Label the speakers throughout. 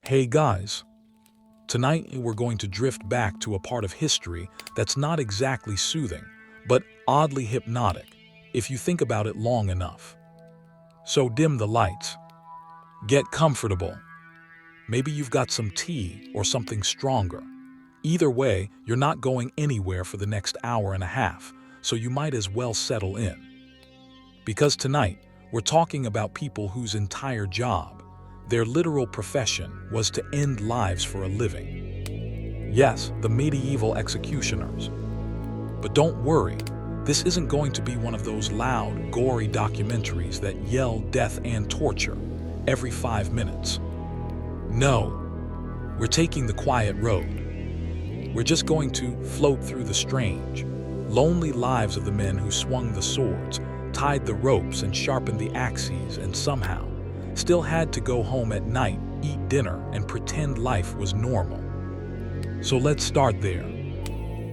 Speaker 1: Hey guys, tonight we're going to drift back to a part of history that's not exactly soothing, but oddly hypnotic, if you think about it long enough. So dim the lights, get comfortable. Maybe you've got some tea or something stronger. Either way, you're not going anywhere for the next hour and a half, so you might as well settle in. Because tonight, we're talking about people whose entire job, their literal profession, was to end lives for a living. Yes, the medieval executioners. But don't worry, this isn't going to be one of those loud, gory documentaries that yell death and torture every 5 minutes. No, we're taking the quiet road. We're just going to float through the strange, lonely lives of the men who swung the swords, tied the ropes and sharpened the axes, and somehow still had to go home at night, eat dinner, and pretend life was normal. So let's start there.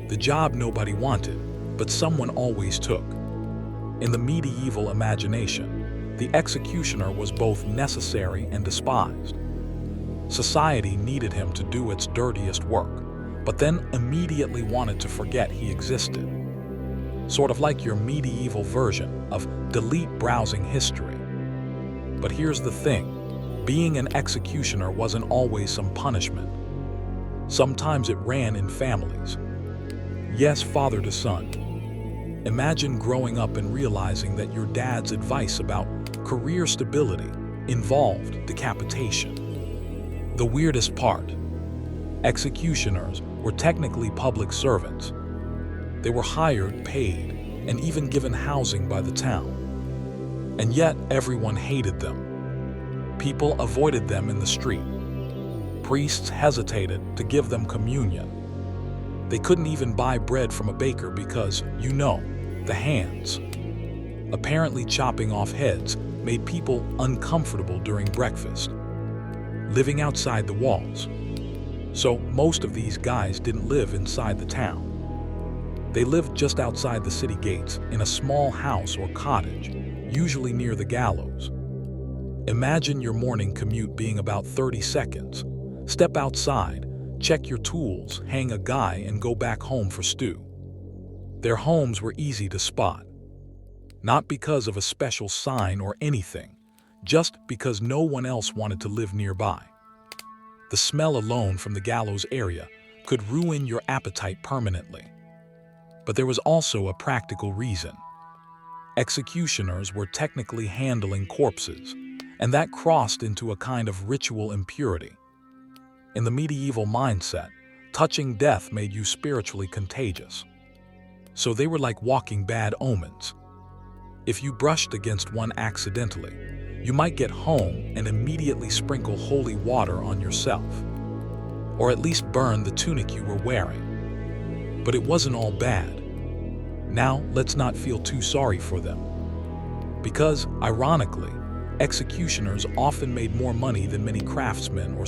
Speaker 1: The job nobody wanted, but someone always took. In the medieval imagination, the executioner was both necessary and despised. Society needed him to do its dirtiest work, but then immediately wanted to forget he existed. Sort of like your medieval version of delete browsing history. But here's the thing, being an executioner wasn't always some punishment. Sometimes it ran in families. Yes, father to son. Imagine growing up and realizing that your dad's advice about career stability involved decapitation. The weirdest part, executioners were technically public servants. They were hired, paid, and even given housing by the town. And yet everyone hated them. People avoided them in the street. Priests hesitated to give them communion. They couldn't even buy bread from a baker because, the hands. Apparently chopping off heads made people uncomfortable during breakfast. Living outside the walls. So most of these guys didn't live inside the town. They lived just outside the city gates in a small house or cottage, usually near the gallows. Imagine your morning commute being about 30 seconds. Step outside, check your tools, hang a guy, and go back home for stew. Their homes were easy to spot. Not because of a special sign or anything, just because no one else wanted to live nearby. The smell alone from the gallows area could ruin your appetite permanently. But there was also a practical reason. Executioners were technically handling corpses, and that crossed into a kind of ritual impurity. In the medieval mindset, touching death made you spiritually contagious. So they were like walking bad omens. If you brushed against one accidentally, you might get home and immediately sprinkle holy water on yourself, or at least burn the tunic you were wearing. But it wasn't all bad. Now, let's not feel too sorry for them. Because, ironically, executioners often made more money than many craftsmen or